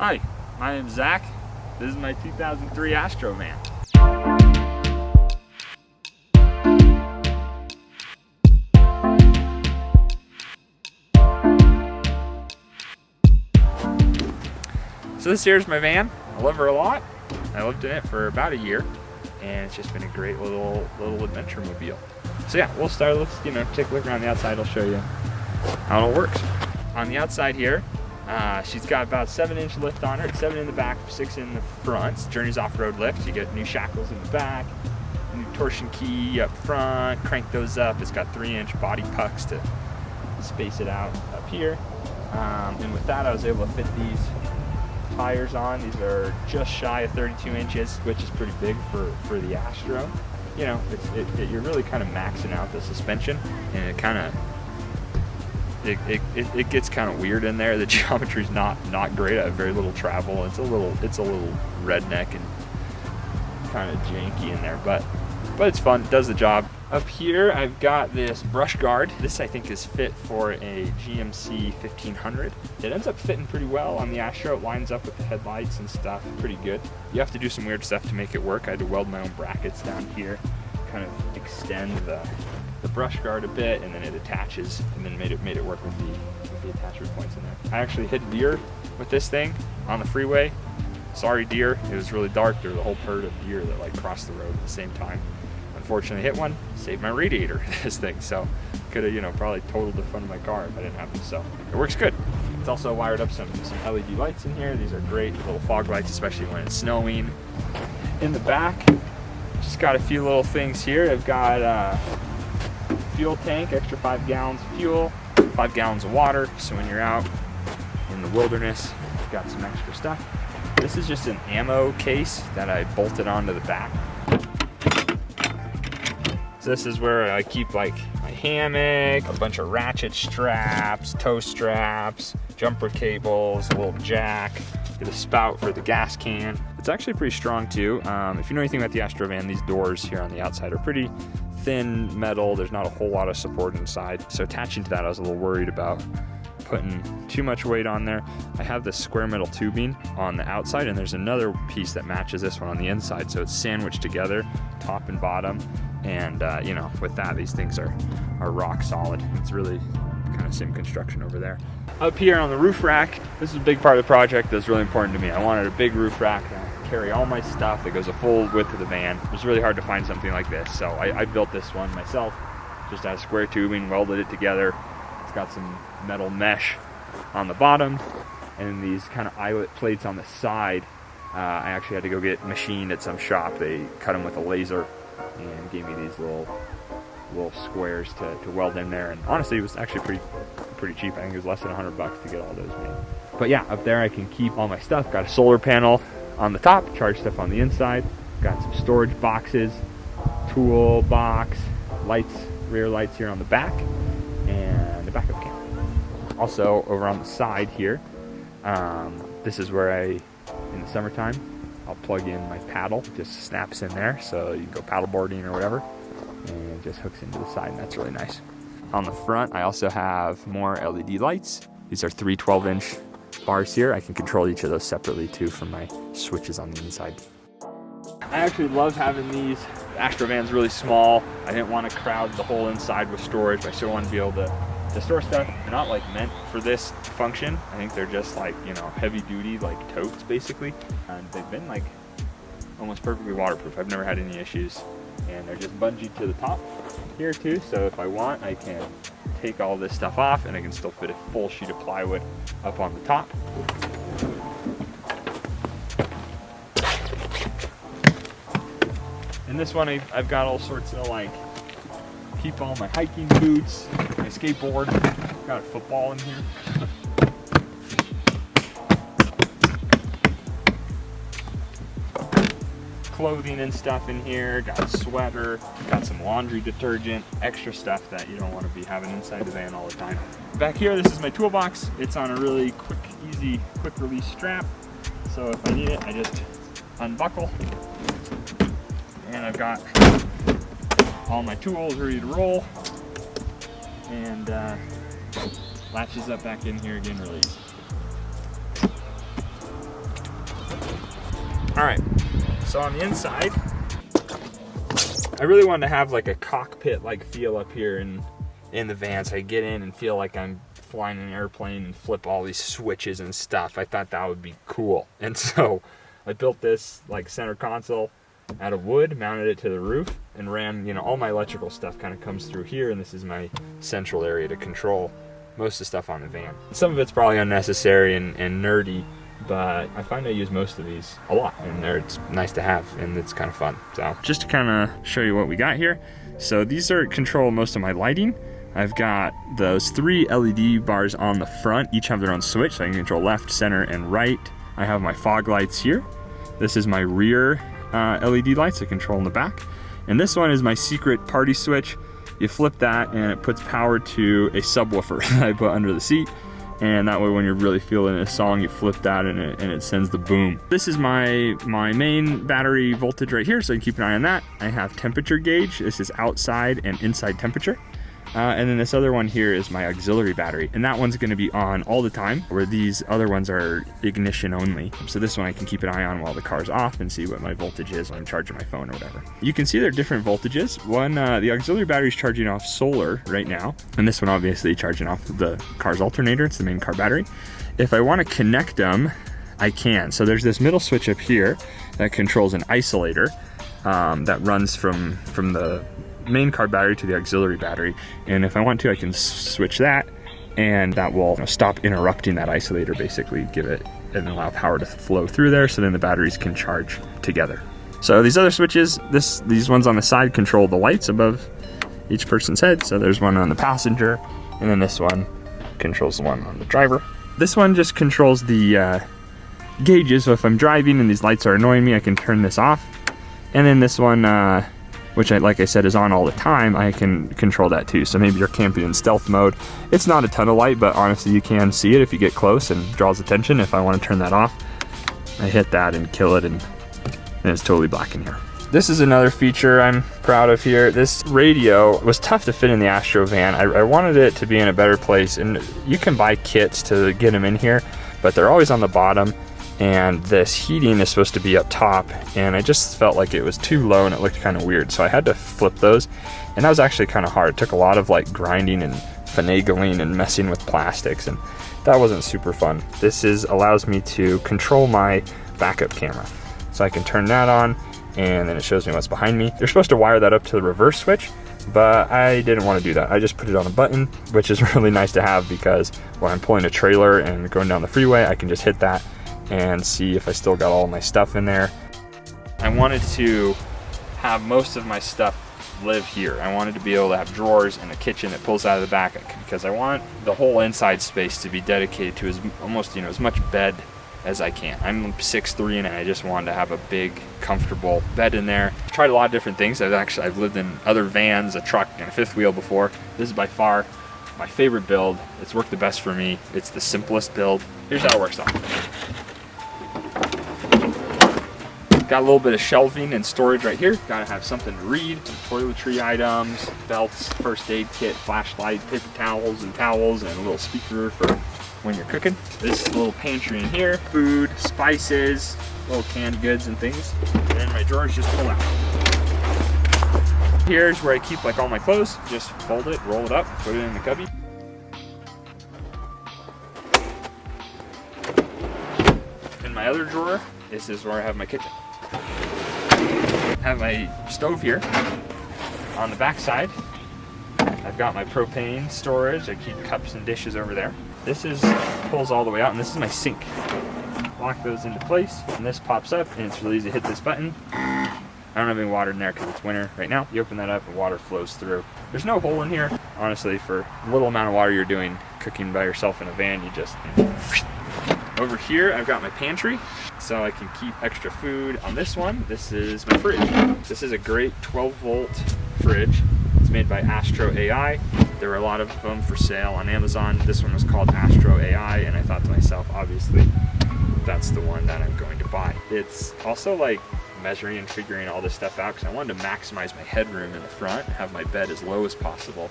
Hi, my name's Zach. This is my 2003 Astro van. So this here's my van. I love her a lot. I lived in it for about a year, and it's just been a great little adventure mobile. So yeah, let's take a look around the outside. I'll show you how it all works. On the outside here, she's got about 7-inch lift on her. It's 7 in the back, 6 in the front. It's Journeys off-road lift. You get new shackles in the back, new torsion key up front. Crank those up. It's got 3-inch body pucks to space it out up here. And with that, I was able to fit these tires on. These are just shy of 32 inches, which is pretty big for the Astro. You know, you're really kind of maxing out the suspension, and it gets kind of weird in there. The geometry's not great. I have very little travel. It's a little redneck and kind of janky in there, but it's fun. It does the job. Up here, I've got this brush guard. This I think is fit for a GMC 1500. It ends up fitting pretty well on the Astro. It lines up with the headlights and stuff pretty good. You have to do some weird stuff to make it work. I had to weld my own brackets down here, kind of extend the brush guard a bit, and then it attaches, and then made it work with the attachment points in there. I actually hit deer with this thing on the freeway. Sorry deer, it was really dark. There was a whole herd of deer that like crossed the road at the same time. Unfortunately, hit one, saved my radiator, this thing. So could have, probably totaled the front of my car if I didn't have this. So it works good. It's also wired up some LED lights in here. These are great little fog lights, especially when it's snowing. In the back, just got a few little things here. I've got a fuel tank, extra 5 gallons of fuel, 5 gallons of water. So when you're out in the wilderness, you've got some extra stuff. This is just an ammo case that I bolted onto the back. So this is where I keep like my hammock, a bunch of ratchet straps, tow straps, jumper cables, a little jack, get a spout for the gas can. It's actually pretty strong too. If you know anything about the Astro van, these doors here on the outside are pretty thin metal. There's not a whole lot of support inside. So attaching to that, I was a little worried about putting too much weight on there. I have this square metal tubing on the outside, and there's another piece that matches this one on the inside. So it's sandwiched together, top and bottom. And with that, these things are rock solid. It's really kind of same construction over there. Up here on the roof rack, this is a big part of the project that's really important to me. I wanted a big roof rack to carry all my stuff that goes a full width of the van. It was really hard to find something like this, so I built this one myself. Just out of square tubing, welded it together. It's got some metal mesh on the bottom, and these kind of eyelet plates on the side. I actually had to go get machined at some shop. They cut them with a laser and gave me these little squares to weld in there. And honestly, it was actually pretty cheap. I think it was less than $100 to get all those made. But yeah, up there I can keep all my stuff. Got a solar panel on the top, charge stuff on the inside. Got some storage boxes, tool box, lights, rear lights here on the back, and the backup camera. Also over on the side here, this is where in the summertime, I'll plug in my paddle. It just snaps in there, so you can go paddle boarding or whatever, and it just hooks into the side, and that's really nice. On the front, I also have more LED lights. These are 3 12-inch bars here. I can control each of those separately too from my switches on the inside. I actually love having these. The Astro van's really small. I didn't want to crowd the whole inside with storage, but I still want to be able to store stuff. They're not like meant for this function. I think they're just like, heavy duty, like totes basically. And they've been like almost perfectly waterproof. I've never had any issues. And they're just bungeed to the top here too. So if I want, I can take all this stuff off and I can still fit a full sheet of plywood up on the top. And this one, I've got all sorts of like, keep all my hiking boots, my skateboard, got a football in here. Clothing and stuff in here, got a sweater, got some laundry detergent, extra stuff that you don't want to be having inside the van all the time. Back here, this is my toolbox. It's on a really easy, quick release strap. So if I need it, I just unbuckle. And I've got all my tools ready to roll, and latches up back in here again really easy. All right, so on the inside, I really wanted to have like a cockpit like feel up here in the van, so I get in and feel like I'm flying an airplane and flip all these switches and stuff. I thought that would be cool. And so I built this like center console out of wood, mounted it to the roof, and ran, you know, all my electrical stuff kind of comes through here, and this is my central area to control most of the stuff on the van. Some of it's probably unnecessary and nerdy, but I find I use most of these a lot, and it's nice to have, and it's kind of fun. So just to kind of show you what we got here. So these are control most of my lighting. I've got those 3 LED bars on the front, each have their own switch, so I can control left, center, and right. I have my fog lights here. This is my rear LED lights I control in the back. And this one is my secret party switch. You flip that and it puts power to a subwoofer that I put under the seat. And that way when you're really feeling a song, you flip that and it sends the boom. This is my main battery voltage right here, so you can keep an eye on that. I have temperature gauge. This is outside and inside temperature. And then this other one here is my auxiliary battery, and that one's going to be on all the time, where these other ones are ignition only. So this one I can keep an eye on while the car's off and see what my voltage is when I'm charging my phone or whatever. You can see they're different voltages. One, the auxiliary battery is charging off solar right now, and this one obviously charging off the car's alternator. It's the main car battery. If I want to connect them, I can. So there's this middle switch up here that controls an isolator that runs from the main car battery to the auxiliary battery, and if I want to I can switch that, and that will stop interrupting that isolator, basically give it and allow power to flow through there, so then the batteries can charge together. So these other switches, these ones on the side control the lights above each person's head. So there's one on the passenger, and then this one controls the one on the driver. This one just controls the gauges, so if I'm driving and these lights are annoying me, I can turn this off. And then this one which like I said is on all the time, I can control that too. So maybe you're camping in stealth mode. It's not a ton of light, but honestly you can see it if you get close and draws attention. If I want to turn that off, I hit that and kill it, and it's totally black in here. This is another feature I'm proud of here. This radio was tough to fit in the Astro van. I wanted it to be in a better place, and you can buy kits to get them in here, but they're always on the bottom. And this heating is supposed to be up top, and I just felt like it was too low and it looked kind of weird, so I had to flip those, and that was actually kind of hard. It took a lot of like grinding and finagling and messing with plastics, and that wasn't super fun. This allows me to control my backup camera, so I can turn that on and then it shows me what's behind me. You're supposed to wire that up to the reverse switch, but I didn't want to do that. I just put it on a button, which is really nice to have, because when I'm pulling a trailer and going down the freeway, I can just hit that and see if I still got all my stuff in there. I wanted to have most of my stuff live here. I wanted to be able to have drawers and a kitchen that pulls out of the back, because I want the whole inside space to be dedicated to as much bed as I can. I'm 6'3", and I just wanted to have a big, comfortable bed in there. I've tried a lot of different things. I've lived in other vans, a truck, and a fifth wheel before. This is by far my favorite build. It's worked the best for me. It's the simplest build. Here's how it works though. Got a little bit of shelving and storage right here. Gotta have something to read, toiletry items, belts, first aid kit, flashlight, paper towels and towels, and a little speaker for when you're cooking. This little pantry in here, food, spices, little canned goods and things. And then my drawers just pull out. Here's where I keep like all my clothes. Just fold it, roll it up, put it in the cubby. In my other drawer, this is where I have my kitchen. Have my stove here on the back side. I've got my propane storage. I keep cups and dishes over there. This pulls all the way out, and this is my sink. Lock those into place, and this pops up, and it's really easy to hit this button. I don't have any water in there because it's winter right now. You open that up and water flows through. There's no hole in here. Honestly, for the little amount of water you're doing cooking by yourself in a van, you just... Over here, I've got my pantry, so I can keep extra food. On this one, this is my fridge. This is a great 12-volt fridge. It's made by Astro AI. There are a lot of them for sale on Amazon. This one was called Astro AI, and I thought to myself, obviously, that's the one that I'm going to buy. It's also like measuring and figuring all this stuff out, because I wanted to maximize my headroom in the front, have my bed as low as possible,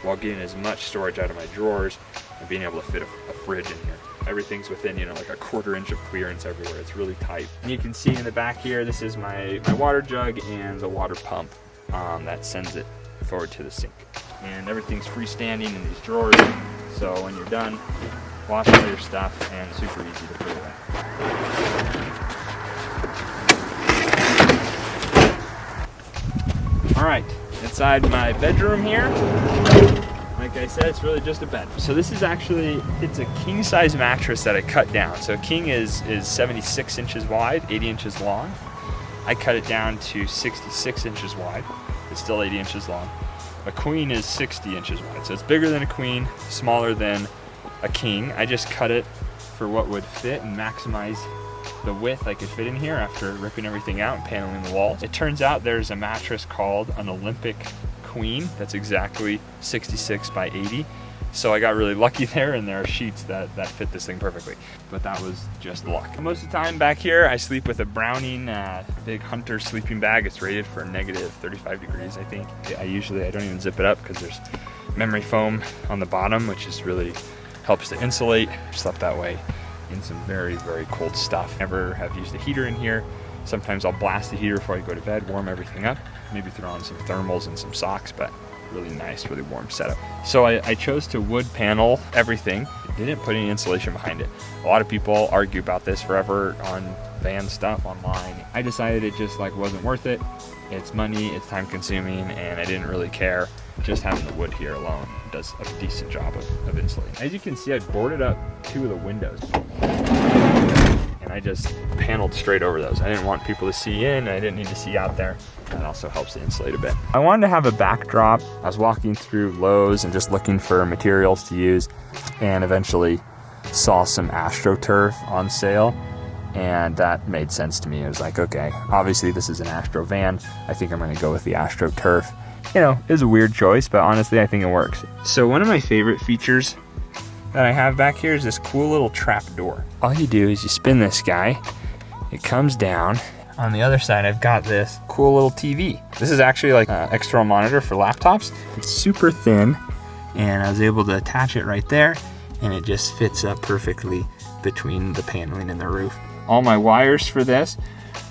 while getting as much storage out of my drawers and being able to fit a fridge in here. everything's within, you know, like a 1/4 inch of clearance everywhere. It's really tight. And you can see in the back here, this is my water jug and the water pump that sends it forward to the sink. And everything's freestanding in these drawers. So when you're done, wash all your stuff and super easy to put away. All right, inside my bedroom here, like I said, it's really just a bed. So this is actually, it's a king size mattress that I cut down. So king is 76 inches wide, 80 inches long. I cut it down to 66 inches wide. It's still 80 inches long. A queen is 60 inches wide. So it's bigger than a queen, smaller than a king. I just cut it for what would fit and maximize the width I could fit in here after ripping everything out and paneling the walls. It turns out there's a mattress called an Olympic Queen that's exactly 66 by 80. So I got really lucky there, and there are sheets that fit this thing perfectly. But that was just luck. Most of the time back here, I sleep with a Browning big Hunter sleeping bag. It's rated for negative 35 degrees, I think. I don't even zip it up because there's memory foam on the bottom, which is really helps to insulate. I've slept that way in some very, very cold stuff. Never have used a heater in here. Sometimes I'll blast the heater before I go to bed, warm everything up, maybe throw on some thermals and some socks, but really nice, really warm setup. So I chose to wood panel everything. Didn't put any insulation behind it. A lot of people argue about this forever on van stuff online. I decided it just like wasn't worth it. It's money, it's time consuming, and I didn't really care. Just having the wood here alone does a decent job of insulating. As you can see, I boarded up 2 of the windows. And I just paneled straight over those. I didn't want people to see in, I didn't need to see out there. That also helps to insulate a bit. I wanted to have a backdrop. I was walking through Lowe's and just looking for materials to use, and eventually saw some AstroTurf on sale. And that made sense to me. It was like, okay, obviously this is an Astro van. I think I'm gonna go with the AstroTurf. You know, it was a weird choice, but honestly, I think it works. So one of my favorite features that I have back here is this cool little trap door. All you do is you spin this guy, it comes down. On the other side, I've got this cool little TV. This is actually like an external monitor for laptops. It's super thin, and I was able to attach it right there, and it just fits up perfectly between the paneling and the roof. All my wires for this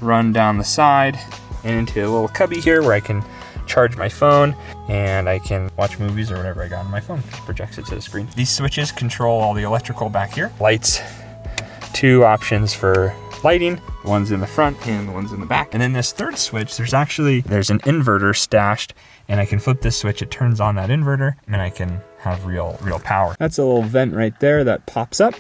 run down the side and into a little cubby here where I can charge my phone, and I can watch movies or whatever I got on my phone. Just projects it to the screen. These switches control all the electrical back here. Lights, 2 options for lighting, one's in the front and the one's in the back. And then this third switch, there's an inverter stashed, and I can flip this switch, it turns on that inverter, and I can have real power. That's a little vent right there that pops up,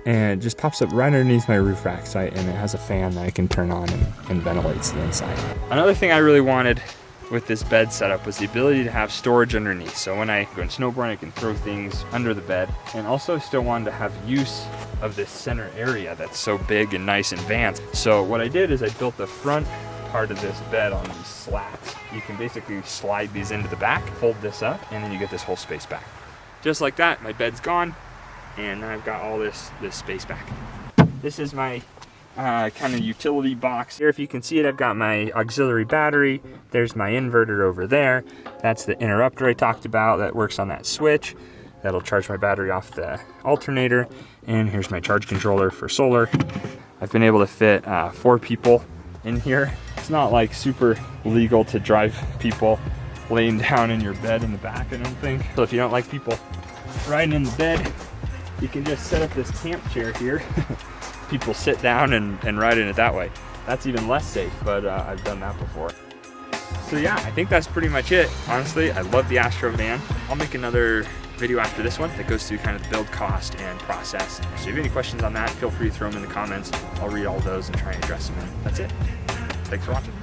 and it just pops up right underneath my roof rack, and it has a fan that I can turn on and ventilates the inside. Another thing I really wanted with this bed setup was the ability to have storage underneath. So when I go snowboarding, I can throw things under the bed, and also still wanted to have use of this center area that's so big and nice and vans. So what I did is I built the front part of this bed on these slats. You can basically slide these into the back, fold this up, and then you get this whole space back. Just like that, my bed's gone, and I've got all this space back. This is my kind of utility box. Here, if you can see it, I've got my auxiliary battery. There's my inverter over there. That's the interrupter I talked about that works on that switch. That'll charge my battery off the alternator. And here's my charge controller for solar. I've been able to fit 4 people in here. It's not like super legal to drive people laying down in your bed in the back, I don't think. So if you don't like people riding in the bed, you can just set up this camp chair here. People sit down and ride in it that way. That's even less safe, but I've done that before. So yeah, I think that's pretty much it. Honestly, I love the Astro van. I'll make another video after this one that goes through kind of the build cost and process. So if you have any questions on that, feel free to throw them in the comments. I'll read all those and try and address them. That's it. Thanks for watching.